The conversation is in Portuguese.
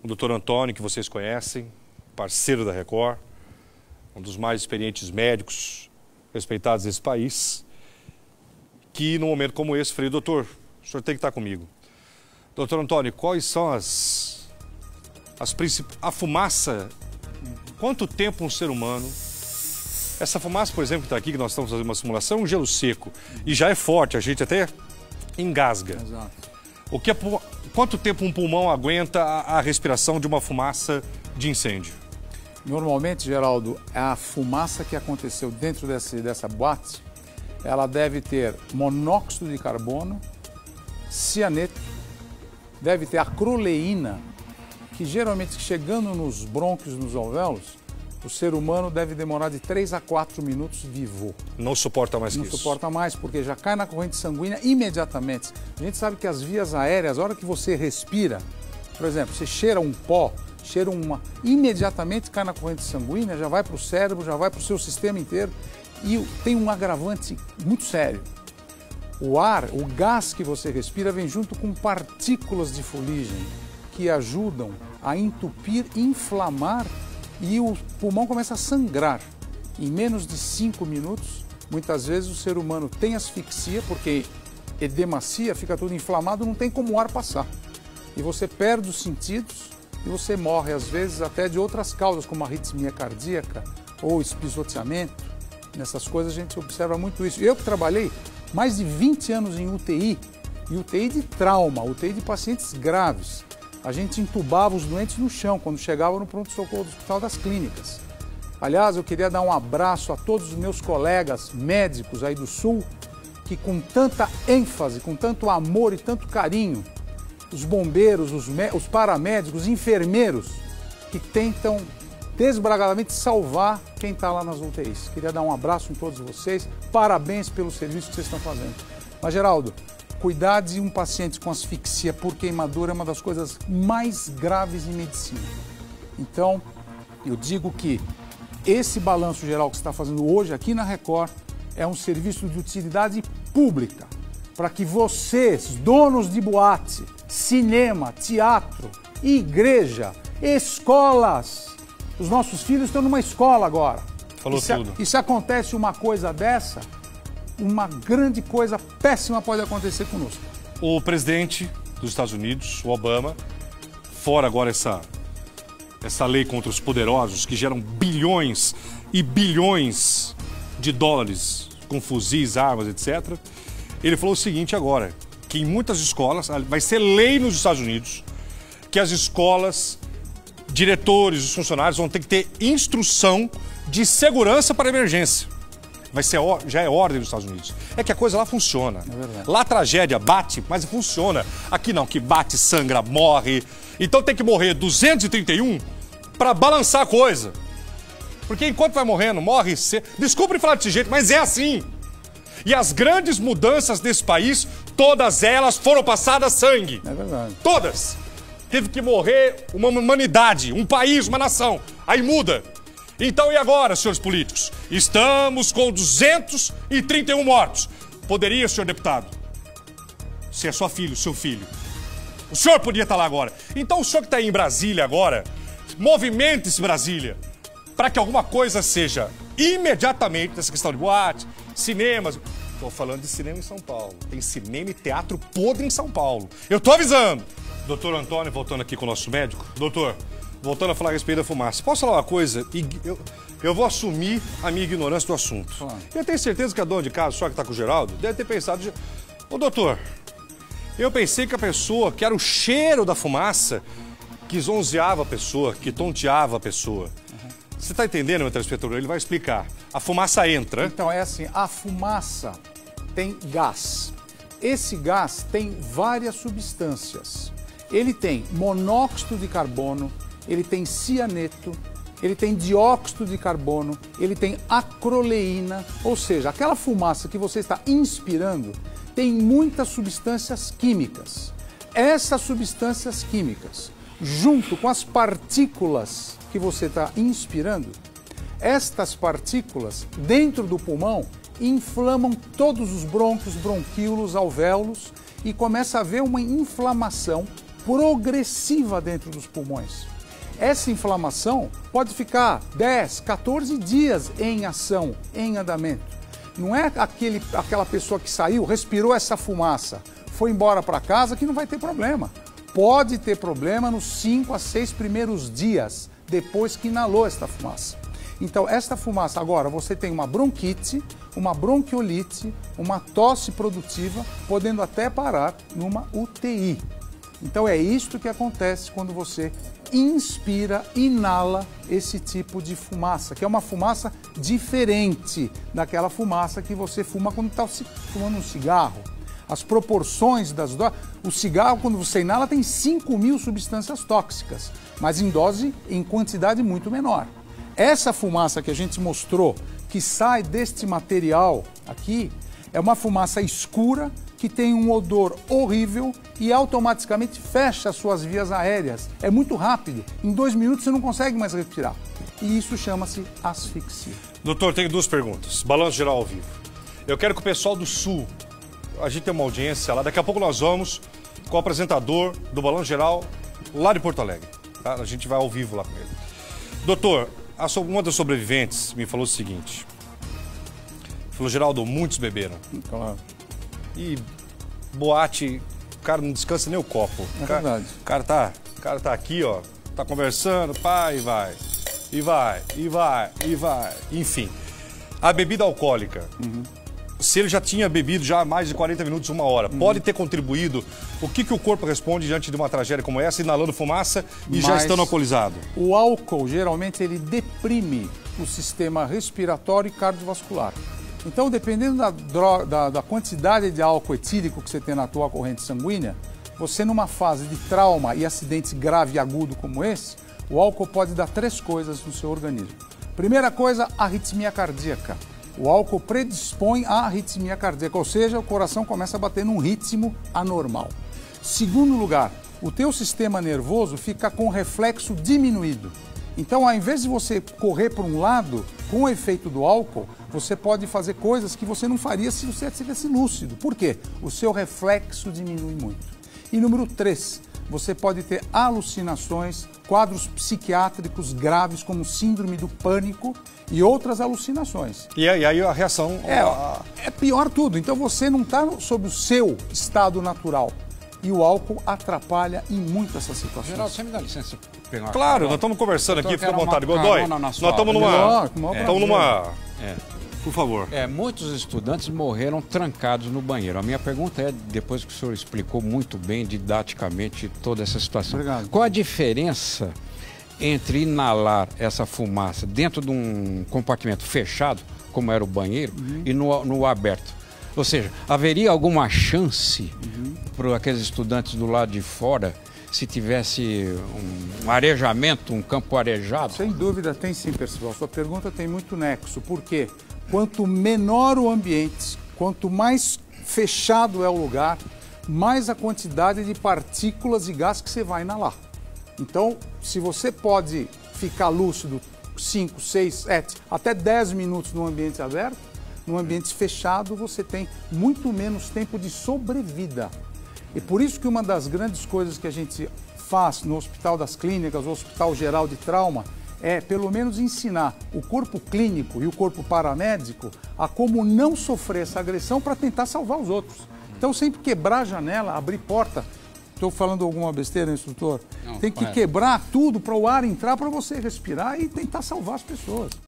o doutor Antônio, que vocês conhecem, parceiro da Record, um dos mais experientes médicos respeitados desse país, que num momento como esse, falei, doutor, o senhor tem que estar comigo. Doutor Antônio, quais são a fumaça, quanto tempo um ser humano, essa fumaça, por exemplo, que está aqui, que nós estamos fazendo uma simulação, é um gelo seco, e já é forte, a gente até engasga. Exato. Quanto tempo um pulmão aguenta a respiração de uma fumaça de incêndio? Normalmente, Geraldo, a fumaça que aconteceu dentro dessa boate, ela deve ter monóxido de carbono, cianeto, deve ter acroleína, que geralmente chegando nos brônquios, nos alvéolos, o ser humano deve demorar de 3 a 4 minutos vivo. Não suporta mais que Não isso. suporta mais, porque já cai na corrente sanguínea imediatamente. A gente sabe que as vias aéreas, a hora que você respira, por exemplo, você cheira um pó, imediatamente cai na corrente sanguínea, já vai para o cérebro, já vai para o seu sistema inteiro. E tem um agravante muito sério. O ar, o gás que você respira vem junto com partículas de fuligem que ajudam a entupir, inflamar e o pulmão começa a sangrar. Em menos de 5 minutos, muitas vezes o ser humano tem asfixia, porque edemacia, fica tudo inflamado, não tem como o ar passar. E você perde os sentidos e você morre, às vezes, até de outras causas, como arritmia cardíaca ou espisoteamento. Nessas coisas a gente observa muito isso. Eu que trabalhei mais de 20 anos em UTI, e UTI de trauma, UTI de pacientes graves. A gente entubava os doentes no chão quando chegavam no pronto-socorro do Hospital das Clínicas. Aliás, eu queria dar um abraço a todos os meus colegas médicos aí do Sul, que com tanta ênfase, com tanto amor e tanto carinho, os bombeiros, os paramédicos, os enfermeiros, que tentam desbragadamente salvar quem está lá nas UTIs. Queria dar um abraço em todos vocês, parabéns pelo serviço que vocês estão fazendo. Mas, Geraldo, cuidar de um paciente com asfixia por queimadura é uma das coisas mais graves em medicina. Então, eu digo que esse balanço geral que você está fazendo hoje aqui na Record é um serviço de utilidade pública para que vocês, donos de boate, cinema, teatro, igreja, escolas, os nossos filhos estão numa escola agora. Falou tudo. E se acontece uma coisa dessa, uma grande coisa péssima pode acontecer conosco. O presidente dos Estados Unidos, o Obama, fora agora essa lei contra os poderosos que geram bilhões e bilhões de dólares com fuzis, armas, etc. Ele falou o seguinte agora, que em muitas escolas, vai ser lei nos Estados Unidos, que as escolas, diretores, os funcionários vão ter que ter instrução de segurança para emergência. Já é ordem dos Estados Unidos. É que a coisa lá funciona. É verdade. Lá a tragédia bate, mas funciona. Aqui não, que bate, sangra, morre. Então tem que morrer 231 para balançar a coisa. Porque enquanto vai morrendo, morre... Desculpe falar desse jeito, mas é assim. E as grandes mudanças desse país, todas elas foram passadas sangue. É verdade. Todas. Teve que morrer uma humanidade, um país, uma nação. Aí muda. Então, e agora, senhores políticos? Estamos com 231 mortos. Poderia, senhor deputado, se é sua filha, seu filho. O senhor podia estar lá agora. Então, o senhor que está aí em Brasília agora, movimente-se Brasília, para que alguma coisa seja imediatamente nessa questão de boate, cinemas. Estou falando de cinema em São Paulo. Tem cinema e teatro podre em São Paulo. Eu estou avisando. Doutor Antônio, voltando aqui com o nosso médico. Doutor, voltando a falar a respeito da fumaça. Posso falar uma coisa? Eu vou assumir a minha ignorância do assunto. Claro. Eu tenho certeza que a dona de casa, só que está com o Geraldo, deve ter pensado... Ô, doutor, eu pensei que a pessoa, que era o cheiro da fumaça, que zonzeava a pessoa, que tonteava a pessoa. Você está entendendo, meu telespectador? Ele vai explicar. A fumaça entra... Então, é assim, a fumaça tem gás. Esse gás tem várias substâncias. Ele tem monóxido de carbono, ele tem cianeto, ele tem dióxido de carbono, ele tem acroleína, ou seja, aquela fumaça que você está inspirando tem muitas substâncias químicas. Essas substâncias químicas, junto com as partículas que você está inspirando, estas partículas dentro do pulmão inflamam todos os brônquios, bronquíolos, alvéolos e começa a haver uma inflamação progressiva dentro dos pulmões. Essa inflamação pode ficar 10, 14 dias em ação, em andamento. Não é aquela pessoa que saiu, respirou essa fumaça, foi embora para casa que não vai ter problema. Pode ter problema nos 5 a 6 primeiros dias depois que inalou esta fumaça. Então, esta fumaça, agora você tem uma bronquite, uma bronquiolite, uma tosse produtiva, podendo até parar numa UTI. Então, é isto que acontece quando você inspira, inala esse tipo de fumaça, que é uma fumaça diferente daquela fumaça que você fuma quando está fumando um cigarro. As proporções das doses... O cigarro, quando você inala, tem 5.000 substâncias tóxicas, mas em quantidade muito menor. Essa fumaça que a gente mostrou, que sai deste material aqui, é uma fumaça escura, que tem um odor horrível e automaticamente fecha as suas vias aéreas. É muito rápido. Em 2 minutos você não consegue mais respirar. E isso chama-se asfixia. Doutor, tenho 2 perguntas. Balanço geral ao vivo. Eu quero que o pessoal do Sul, a gente tem uma audiência lá, daqui a pouco nós vamos com o apresentador do Balanço Geral lá de Porto Alegre. Tá? A gente vai ao vivo lá com ele. Doutor, uma das sobreviventes me falou o seguinte. Falou, Geraldo, muitos beberam. Claro. E boate, o cara não descansa nem o copo. É verdade. O cara tá aqui, ó, tá conversando, pá, e vai. E vai, e vai, e vai. Enfim, a bebida alcoólica, se ele já tinha bebido já há mais de 40 minutos, 1 hora, pode ter contribuído? O que o corpo responde diante de uma tragédia como essa, inalando fumaça e já estando alcoolizado? O álcool, geralmente, ele deprime o sistema respiratório e cardiovascular. Então, dependendo da quantidade de álcool etílico que você tem na tua corrente sanguínea, você numa fase de trauma e acidente grave e agudo como esse, o álcool pode dar 3 coisas no seu organismo. Primeira coisa, arritmia cardíaca. O álcool predispõe à arritmia cardíaca, ou seja, o coração começa a bater num ritmo anormal. Segundo lugar, o teu sistema nervoso fica com reflexo diminuído. Então, ao invés de você correr para um lado, com o efeito do álcool, você pode fazer coisas que você não faria se você estivesse lúcido. Por quê? O seu reflexo diminui muito. E número 3, você pode ter alucinações, quadros psiquiátricos graves como síndrome do pânico e outras alucinações. E aí a reação... É pior tudo. Então você não está sob o seu estado natural. E o álcool atrapalha em muito essas situações. Geraldo, você me dá licença pegar uma Claro, nós estamos conversando aqui, fica à vontade. Godoy, nós estamos numa... Por favor. Muitos estudantes morreram trancados no banheiro. A minha pergunta é, depois que o senhor explicou muito bem, didaticamente, toda essa situação. Obrigado. Qual a diferença entre inalar essa fumaça dentro de um compartimento fechado, como era o banheiro, e no aberto? Ou seja, haveria alguma chance para aqueles estudantes do lado de fora, se tivesse um arejamento, um campo arejado? Sem dúvida tem sim, Percival. Sua pergunta tem muito nexo. Por quê? Quanto menor o ambiente, quanto mais fechado é o lugar, mais a quantidade de partículas e gás que você vai inalar. Então, se você pode ficar lúcido 5, 6, 7, até 10 minutos no ambiente aberto, no ambiente fechado você tem muito menos tempo de sobrevida. E por isso que uma das grandes coisas que a gente faz no Hospital das Clínicas, o Hospital Geral de Trauma, é pelo menos ensinar o corpo clínico e o corpo paramédico a como não sofrer essa agressão para tentar salvar os outros. Então sempre quebrar a janela, abrir porta. Estou falando alguma besteira, instrutor? Tem que quebrar tudo para o ar entrar, para você respirar e tentar salvar as pessoas.